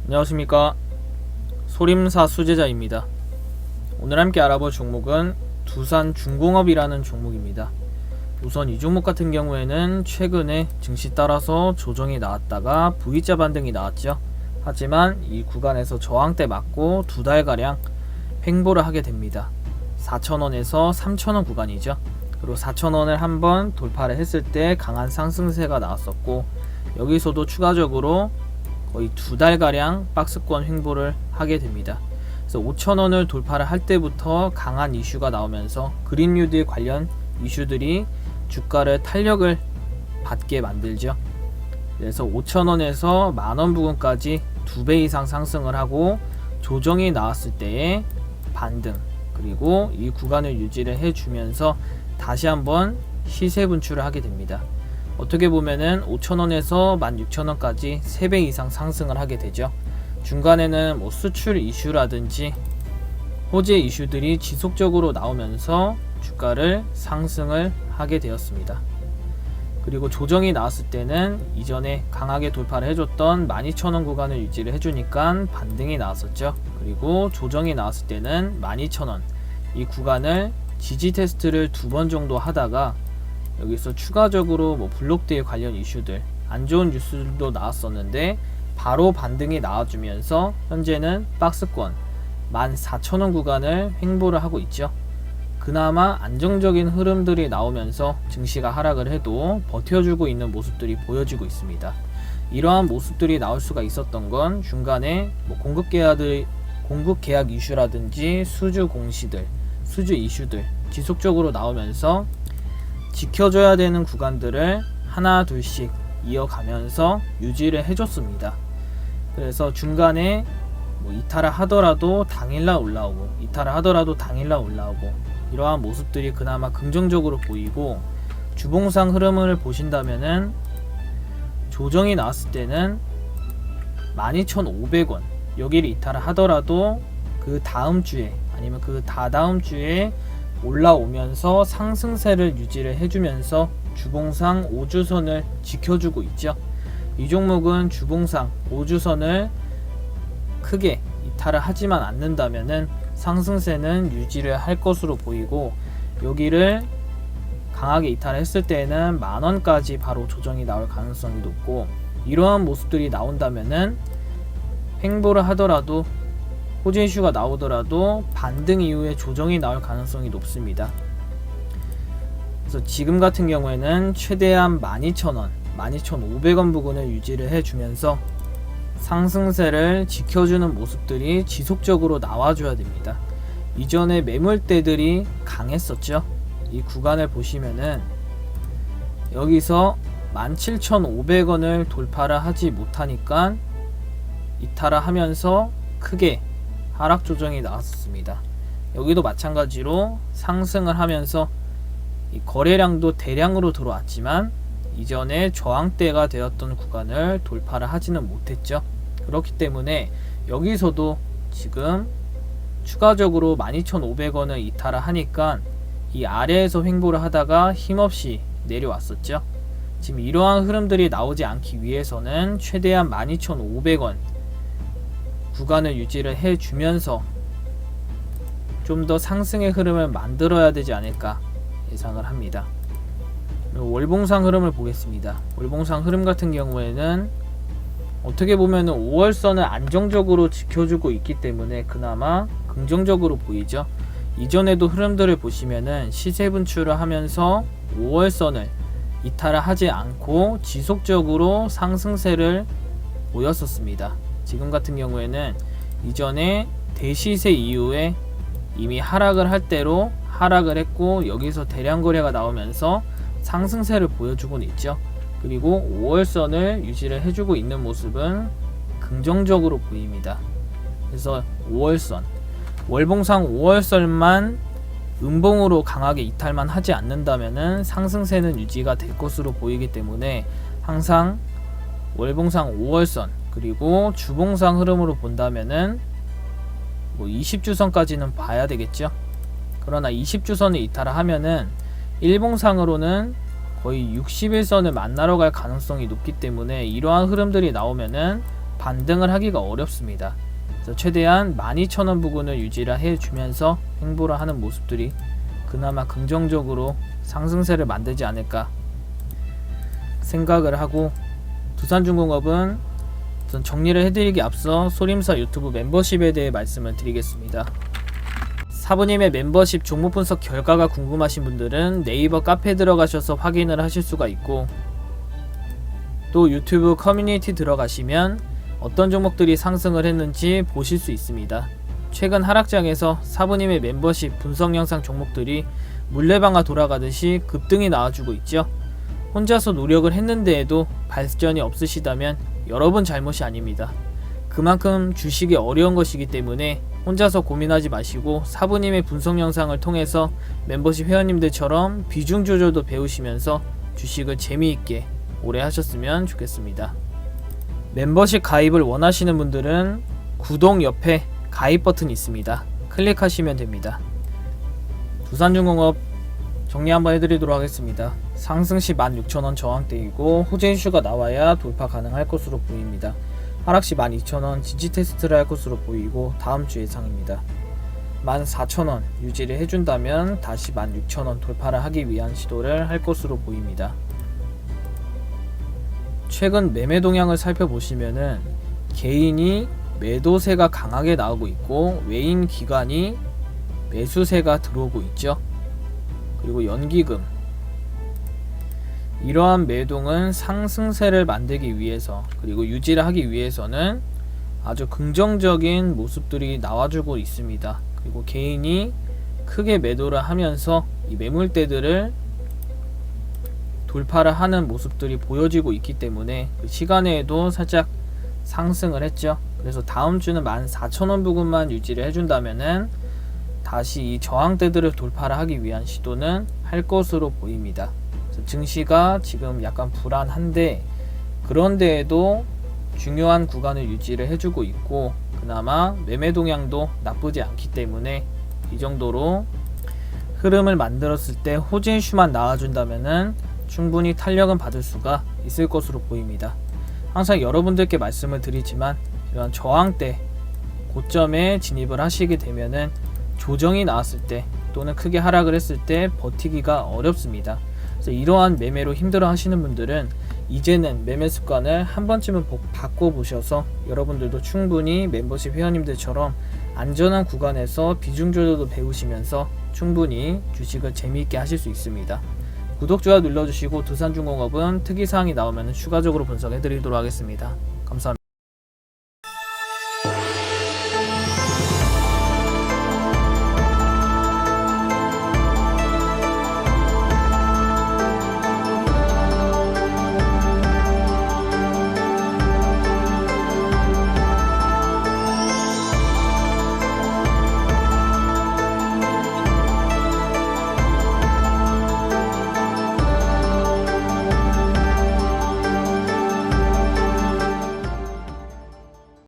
안녕하십니까, 소림사 수제자입니다. 오늘 함께 알아볼 종목은 두산중공업이라는 종목입니다. 우선 이 종목 같은 경우에는 최근에 증시 따라서 조정이 나왔다가 V자 반등이 나왔죠. 하지만 이 구간에서 저항대 맞고 두 달가량 횡보를 하게 됩니다. 4,000원에서 3,000원 구간이죠. 그리고 4,000원을 한번 돌파를 했을 때 강한 상승세가 나왔었고, 여기서도 추가적으로 거의 두 달가량 박스권 횡보를 하게 됩니다. 그래서 5,000원을 돌파를 할 때부터 강한 이슈가 나오면서 그린 뉴딜 관련 이슈들이 주가를 탄력을 받게 만들죠. 그래서 5,000원에서 만원 부근까지 2배 이상 상승을 하고 조정이 나왔을 때의 반등, 그리고 이 구간을 유지를 해주면서 다시 한번 시세 분출을 하게 됩니다. 어떻게 보면은 5,000원에서 16,000원까지 3배 이상 상승을 하게 되죠. 중간에는 수출 이슈라든지 호재 이슈들이 지속적으로 나오면서 주가를 상승을 하게 되었습니다. 그리고 조정이 나왔을 때는 이전에 강하게 돌파를 해줬던 12,000원 구간을 유지를 해주니까 반등이 나왔었죠. 그리고 조정이 나왔을 때는 12,000원 이 구간을 지지 테스트를 2번 정도 하다가 여기서 추가적으로 블록데이 관련 이슈들, 안 좋은 뉴스들도 나왔었는데 바로 반등이 나와주면서 현재는 박스권 14,000원 구간을 횡보를 하고 있죠. 그나마 안정적인 흐름들이 나오면서 증시가 하락을 해도 버텨주고 있는 모습들이 보여지고 있습니다. 이러한 모습들이 나올 수가 있었던 건 중간에 공급 계약 이슈라든지 수주 공시들, 수주 이슈들 지속적으로 나오면서 지켜줘야 되는 구간들을 하나 둘씩 이어가면서 유지를 해줬습니다. 그래서 중간에 이탈을 하더라도 당일날 올라오고, 이탈을 하더라도 당일날 올라오고, 이러한 모습들이 그나마 긍정적으로 보이고, 주봉상 흐름을 보신다면은 조정이 나왔을 때는 12,500원 여기를 이탈을 하더라도 그 다음 주에 아니면 그 다다음 주에 올라오면서 상승세를 유지를 해주면서 주봉상 5주선을 지켜주고 있죠. 이 종목은 주봉상 5주선을 크게 이탈을 하지만 않는다면은 상승세는 유지를 할 것으로 보이고, 여기를 강하게 이탈했을 때는 만원까지 바로 조정이 나올 가능성이 높고, 이러한 모습들이 나온다면은 횡보를 하더라도 호재 이슈가 나오더라도 반등 이후에 조정이 나올 가능성이 높습니다. 그래서 지금 같은 경우에는 최대한 12,000원, 12,500원 부근을 유지를 해주면서 상승세를 지켜주는 모습들이 지속적으로 나와줘야 됩니다. 이전에 매물대들이 강했었죠. 이 구간을 보시면은 여기서 17,500원을 돌파를 하지 못하니까 이탈을 하면서 크게 하락 조정이 나왔습니다. 여기도 마찬가지로 상승을 하면서 이 거래량도 대량으로 들어왔지만 이전에 저항대가 되었던 구간을 돌파를 하지는 못했죠. 그렇기 때문에 여기서도 지금 추가적으로 12,500원을 이탈을 하니까 이 아래에서 횡보를 하다가 힘없이 내려왔었죠. 지금 이러한 흐름들이 나오지 않기 위해서는 최대한 12,500원 구간을 유지를 해주면서 좀 더 상승의 흐름을 만들어야 되지 않을까 예상을 합니다. 월봉상 흐름을 보겠습니다. 월봉상 흐름 같은 경우에는 어떻게 보면은 5월선을 안정적으로 지켜주고 있기 때문에 그나마 긍정적으로 보이죠. 이전에도 흐름들을 보시면은 시세 분출을 하면서 5월선을 이탈을 하지 않고 지속적으로 상승세를 보였었습니다. 지금 같은 경우에는 이전에 대시세 이후에 이미 하락을 할 대로 하락을 했고, 여기서 대량 거래가 나오면서 상승세를 보여주고는 있죠. 그리고 5월선을 유지를 해주고 있는 모습은 긍정적으로 보입니다. 그래서 5월선, 월봉상 5월선만 음봉으로 강하게 이탈만 하지 않는다면은 상승세는 유지가 될 것으로 보이기 때문에 항상 월봉상 5월선 그리고 주봉상 흐름으로 본다면은 20주선까지는 봐야 되겠죠. 그러나 20주선을 이탈을 하면은 일봉상으로는 거의 61선을 만나러 갈 가능성이 높기 때문에 이러한 흐름들이 나오면은 반등을 하기가 어렵습니다. 그래서 최대한 12,000원 부근을 유지를 해주면서 횡보를 하는 모습들이 그나마 긍정적으로 상승세를 만들지 않을까 생각을 하고, 두산중공업은 우선 정리를 해드리기 앞서 소림사 유튜브 멤버십에 대해 말씀을 드리겠습니다. 사부님의 멤버십 종목 분석 결과가 궁금하신 분들은 네이버 카페에 들어가셔서 확인을 하실 수가 있고, 또 유튜브 커뮤니티 들어가시면 어떤 종목들이 상승을 했는지 보실 수 있습니다. 최근 하락장에서 사부님의 멤버십 분석 영상 종목들이 물레방아 돌아가듯이 급등이 나와주고 있죠. 혼자서 노력을 했는데에도 발전이 없으시다면 여러분 잘못이 아닙니다. 그만큼 주식이 어려운 것이기 때문에 혼자서 고민하지 마시고 사부님의 분석 영상을 통해서 멤버십 회원님들처럼 비중 조절도 배우시면서 주식을 재미있게 오래 하셨으면 좋겠습니다. 멤버십 가입을 원하시는 분들은 구독 옆에 가입 버튼이 있습니다. 클릭하시면 됩니다. 두산중공업 정리 한번 해드리도록 하겠습니다. 상승시 16,000원 저항대이고 호재 이슈가 나와야 돌파 가능할 것으로 보입니다. 하락시 12,000원 지지 테스트를 할 것으로 보이고 다음주 예상입니다. 14,000원 유지를 해준다면 다시 16,000원 돌파를 하기 위한 시도를 할 것으로 보입니다. 최근 매매 동향을 살펴보시면은 개인이 매도세가 강하게 나오고 있고 외인 기관이 매수세가 들어오고 있죠. 그리고 연기금, 이러한 매동은 상승세를 만들기 위해서 그리고 유지를 하기 위해서는 아주 긍정적인 모습들이 나와주고 있습니다. 그리고 개인이 크게 매도를 하면서 이 매물대들을 돌파를 하는 모습들이 보여지고 있기 때문에 그 시간에도 살짝 상승을 했죠. 그래서 다음 주는 14,000원 부근만 유지를 해준다면은 다시 이 저항대들을 돌파를 하기 위한 시도는 할 것으로 보입니다. 그래서 증시가 지금 약간 불안한데 그런데에도 중요한 구간을 유지를 해주고 있고 그나마 매매 동향도 나쁘지 않기 때문에 이 정도로 흐름을 만들었을 때 호재 이슈만 나와준다면은 충분히 탄력은 받을 수가 있을 것으로 보입니다. 항상 여러분들께 말씀을 드리지만 이런 저항대 고점에 진입을 하시게 되면은 조정이 나왔을 때 또는 크게 하락을 했을 때 버티기가 어렵습니다. 그래서 이러한 매매로 힘들어 하시는 분들은 이제는 매매 습관을 한 번쯤은 바꿔보셔서 여러분들도 충분히 멤버십 회원님들처럼 안전한 구간에서 비중 조절도 배우시면서 충분히 주식을 재미있게 하실 수 있습니다. 구독, 좋아요 눌러주시고 두산중공업은 특이사항이 나오면 추가적으로 분석해드리도록 하겠습니다. 감사합니다.